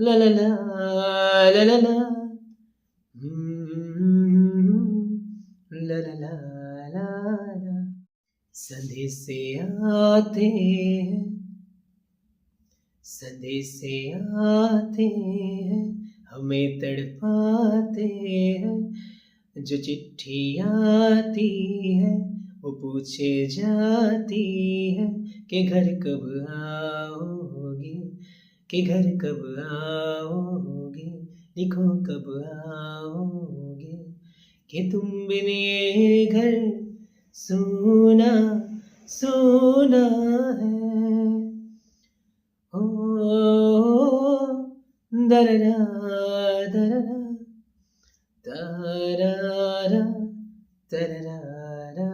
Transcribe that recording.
La la la la la la. Hmm, la la la la la. संदेशे आते हैं, संदेशे आते हैं, हमें तड़पाते हैं। जो चिट्ठी आती है वो पूछे जाती है कि घर कब आओगे, कि घर कब आओगे, लिखो कब आओगे, कि तुम बिन ये घर सूना सूना है। ओ दररा दररा तारारा तररारा